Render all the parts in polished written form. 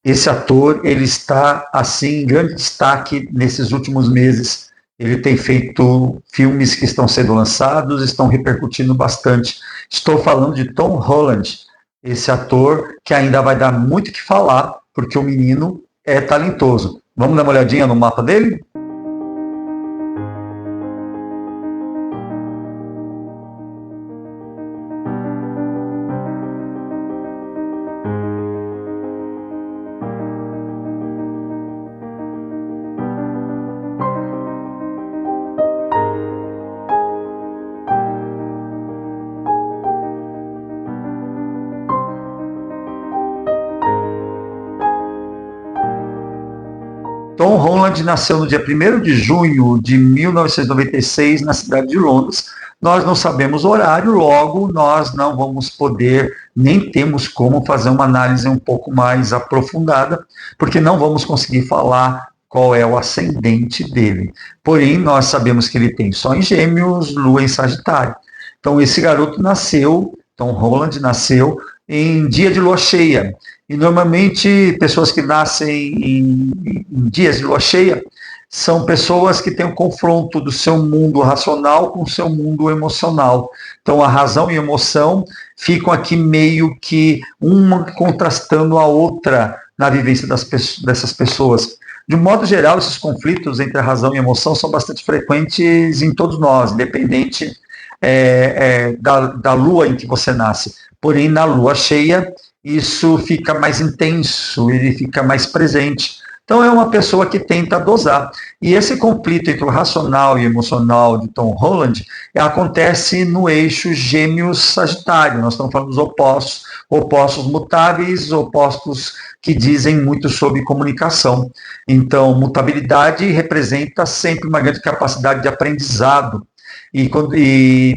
Esse ator, ele está, assim, em grande destaque nesses últimos meses. Ele tem feito filmes que estão sendo lançados, estão repercutindo bastante. Estou falando de Tom Holland, esse ator que ainda vai dar muito o que falar, porque o menino é talentoso. Vamos dar uma olhadinha no mapa dele? Tom Holland nasceu no dia 1º de junho de 1996 na cidade de Londres. Nós não sabemos o horário, logo nós não vamos poder, nem temos como fazer uma análise um pouco mais aprofundada, porque não vamos conseguir falar qual é o ascendente dele. Porém, nós sabemos que ele tem Sol em Gêmeos, Lua em Sagitário. Então, esse garoto nasceu, Tom Holland nasceu em dia de lua cheia. E normalmente pessoas que nascem em dias de lua cheia são pessoas que têm um confronto do seu mundo racional com o seu mundo emocional. Então a razão e a emoção ficam aqui meio que uma contrastando a outra na vivência dessas pessoas. De um modo geral, esses conflitos entre a razão e a emoção são bastante frequentes em todos nós, independente da lua em que você nasce. Porém, na lua cheia, isso fica mais intenso, ele fica mais presente. Então, é uma pessoa que tenta dosar. E esse conflito entre o racional e o emocional de Tom Holland acontece no eixo Gêmeos-Sagitário. Nós estamos falando dos opostos, opostos mutáveis, opostos que dizem muito sobre comunicação. Então, mutabilidade representa sempre uma grande capacidade de aprendizado e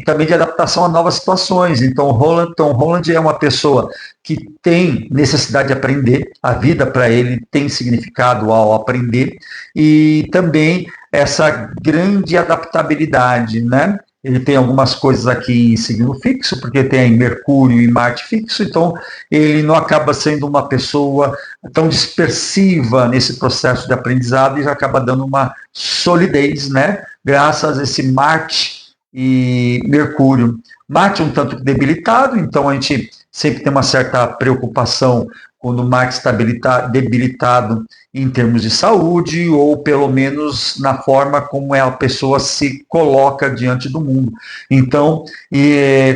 também de adaptação a novas situações. Então, Tom Holland é uma pessoa que tem necessidade de aprender, a vida para ele tem significado ao aprender, e também essa grande adaptabilidade, né? Ele tem algumas coisas aqui em signo fixo, porque tem Mercúrio e Marte fixo, então ele não acaba sendo uma pessoa tão dispersiva nesse processo de aprendizado e já acaba dando uma solidez, né? Graças a esse Marte e Mercúrio. Marte um tanto debilitado, então a gente sempre tem uma certa preocupação quando Marte está debilitado em termos de saúde, ou pelo menos na forma como a pessoa se coloca diante do mundo. Então,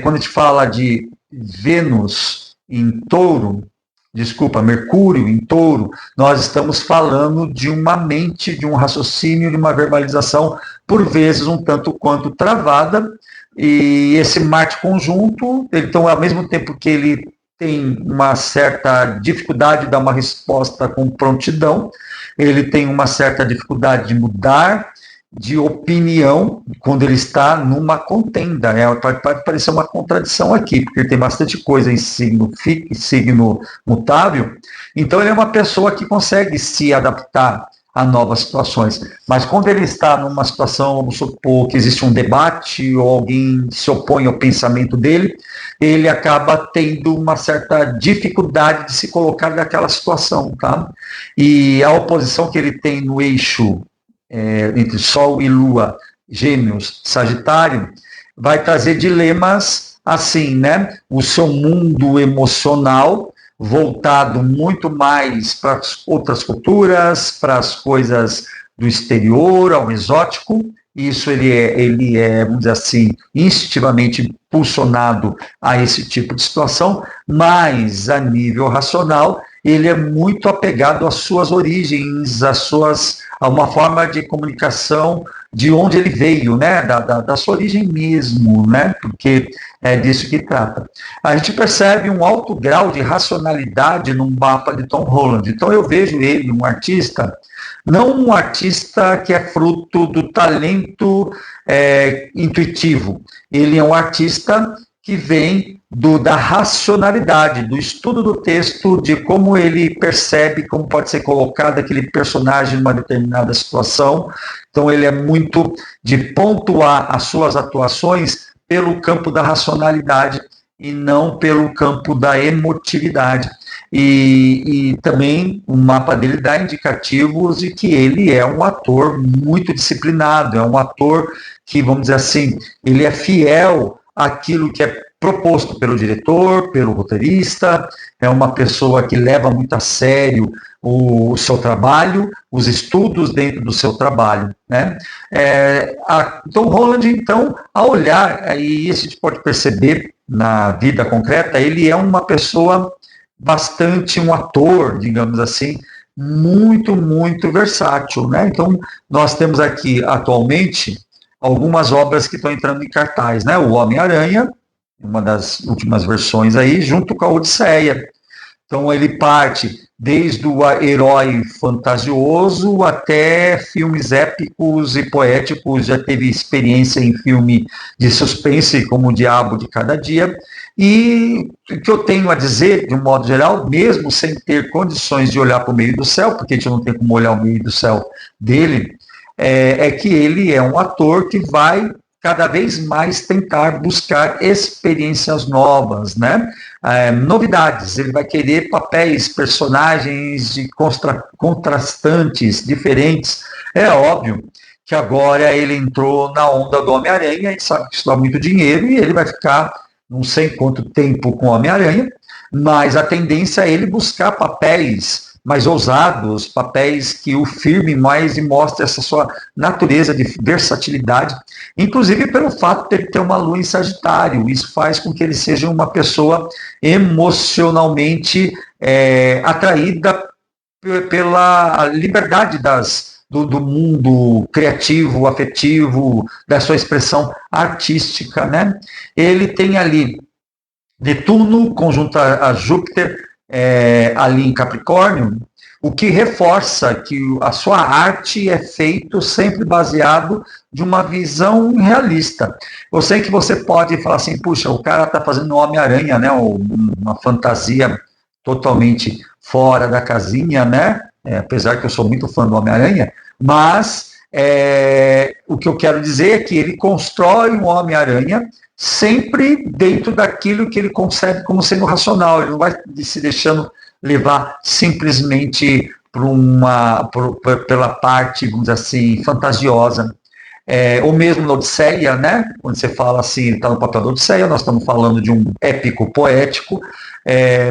quando a gente fala de Vênus em touro, Mercúrio em touro, nós estamos falando de uma mente, de um raciocínio, de uma verbalização, por vezes um tanto quanto travada, e esse Marte conjunto, então, ao mesmo tempo que ele tem uma certa dificuldade de dar uma resposta com prontidão, ele tem uma certa dificuldade de mudar de opinião quando ele está numa contenda. Pode parecer uma contradição aqui, porque ele tem bastante coisa em signo mutável, então ele é uma pessoa que consegue se adaptar a novas situações. Mas quando ele está numa situação, vamos supor que existe um debate ou alguém se opõe ao pensamento dele, ele acaba tendo uma certa dificuldade de se colocar naquela situação, tá? E a oposição que ele tem no eixo entre Sol e Lua, Gêmeos, Sagitário, vai trazer dilemas assim, né? O seu mundo emocional voltado muito mais para outras culturas, para as coisas do exterior, ao exótico. Isso ele é, vamos dizer assim, instintivamente impulsionado a esse tipo de situação, mas a nível racional, ele é muito apegado às suas origens, a uma forma de comunicação de onde ele veio, né? Da sua origem mesmo, né? Porque é disso que trata. A gente percebe um alto grau de racionalidade no mapa de Tom Holland. Então eu vejo ele, um artista, não um artista que é fruto do talento intuitivo. Ele é um artista que vem da racionalidade, do estudo do texto, de como ele percebe, como pode ser colocado aquele personagem numa determinada situação. Então ele é muito de pontuar as suas atuações pelo campo da racionalidade e não pelo campo da emotividade. e também o mapa dele dá indicativos de que ele é um ator muito disciplinado, é um ator que, vamos dizer assim, ele é fiel àquilo que é proposto pelo diretor, pelo roteirista, é uma pessoa que leva muito a sério o seu trabalho, os estudos dentro do seu trabalho, né? A Tom Holland, então, ao olhar, e isso a gente pode perceber na vida concreta, ele é uma pessoa bastante, um ator, digamos assim, muito, muito versátil, né? Então, nós temos aqui, atualmente, algumas obras que estão entrando em cartaz, né? O Homem-Aranha, uma das últimas versões aí, junto com a Odisseia. Então ele parte desde o herói fantasioso até filmes épicos e poéticos, já teve experiência em filme de suspense, como O Diabo de Cada Dia, e o que eu tenho a dizer, de um modo geral, mesmo sem ter condições de olhar para o meio do céu, porque a gente não tem como olhar o meio do céu dele, é que ele é um ator que vai cada vez mais tentar buscar experiências novas, né? Novidades, ele vai querer papéis, personagens de contrastantes, diferentes. É óbvio que agora ele entrou na onda do Homem-Aranha, a gente sabe que isso dá muito dinheiro e ele vai ficar não sei quanto tempo com o Homem-Aranha, mas a tendência é ele buscar papéis mais ousados, papéis que o firmem mais e mostrem essa sua natureza de versatilidade, inclusive pelo fato de ele ter uma lua em Sagitário. Isso faz com que ele seja uma pessoa emocionalmente atraída pela liberdade do mundo criativo, afetivo, da sua expressão artística, né? Ele tem ali Netuno conjunto a Júpiter ali em Capricórnio, o que reforça que a sua arte é feito sempre baseado de uma visão realista. Eu sei que você pode falar assim, puxa, o cara está fazendo um Homem-Aranha, né? Uma fantasia totalmente fora da casinha, né? Apesar que eu sou muito fã do Homem-Aranha, mas o que eu quero dizer é que ele constrói um Homem-Aranha sempre dentro daquilo que ele concebe como sendo racional. Ele não vai se deixando levar simplesmente pela parte, vamos dizer assim, fantasiosa. Ou mesmo na Odisseia, né? Quando você fala assim, ele está no papel da Odisseia, nós estamos falando de um épico poético,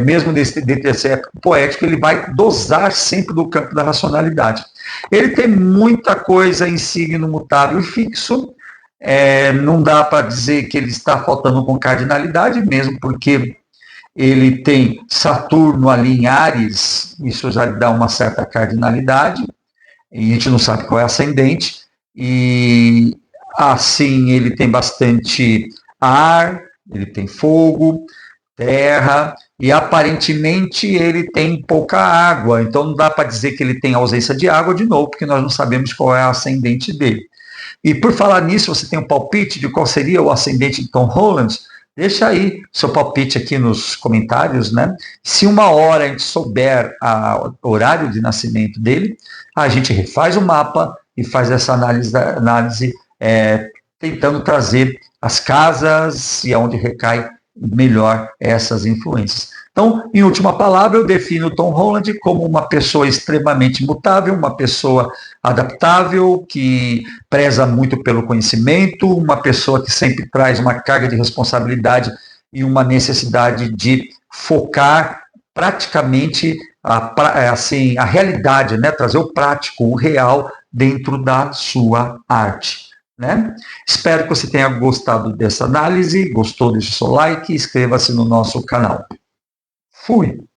mesmo dentro desse épico poético, ele vai dosar sempre do campo da racionalidade. Ele tem muita coisa em signo mutável e fixo, não dá para dizer que ele está faltando com cardinalidade, mesmo porque ele tem Saturno ali em Áries, isso já dá uma certa cardinalidade, e a gente não sabe qual é ascendente, e assim ele tem bastante ar, ele tem fogo, terra, e aparentemente ele tem pouca água, então não dá para dizer que ele tem ausência de água de novo, porque nós não sabemos qual é a ascendente dele. E por falar nisso, você tem um palpite de qual seria o ascendente de Tom Holland? Deixa aí seu palpite aqui nos comentários, né? Se uma hora a gente souber o horário de nascimento dele, a gente refaz o mapa e faz essa análise tentando trazer as casas e aonde recai melhor essas influências. Então, em última palavra, eu defino o Tom Holland como uma pessoa extremamente mutável, uma pessoa adaptável, que preza muito pelo conhecimento, uma pessoa que sempre traz uma carga de responsabilidade e uma necessidade de focar praticamente a realidade, né? Trazer o prático, o real dentro da sua arte. Né? Espero que você tenha gostado dessa análise. Gostou? Deixe seu like e inscreva-se no nosso canal. Fui!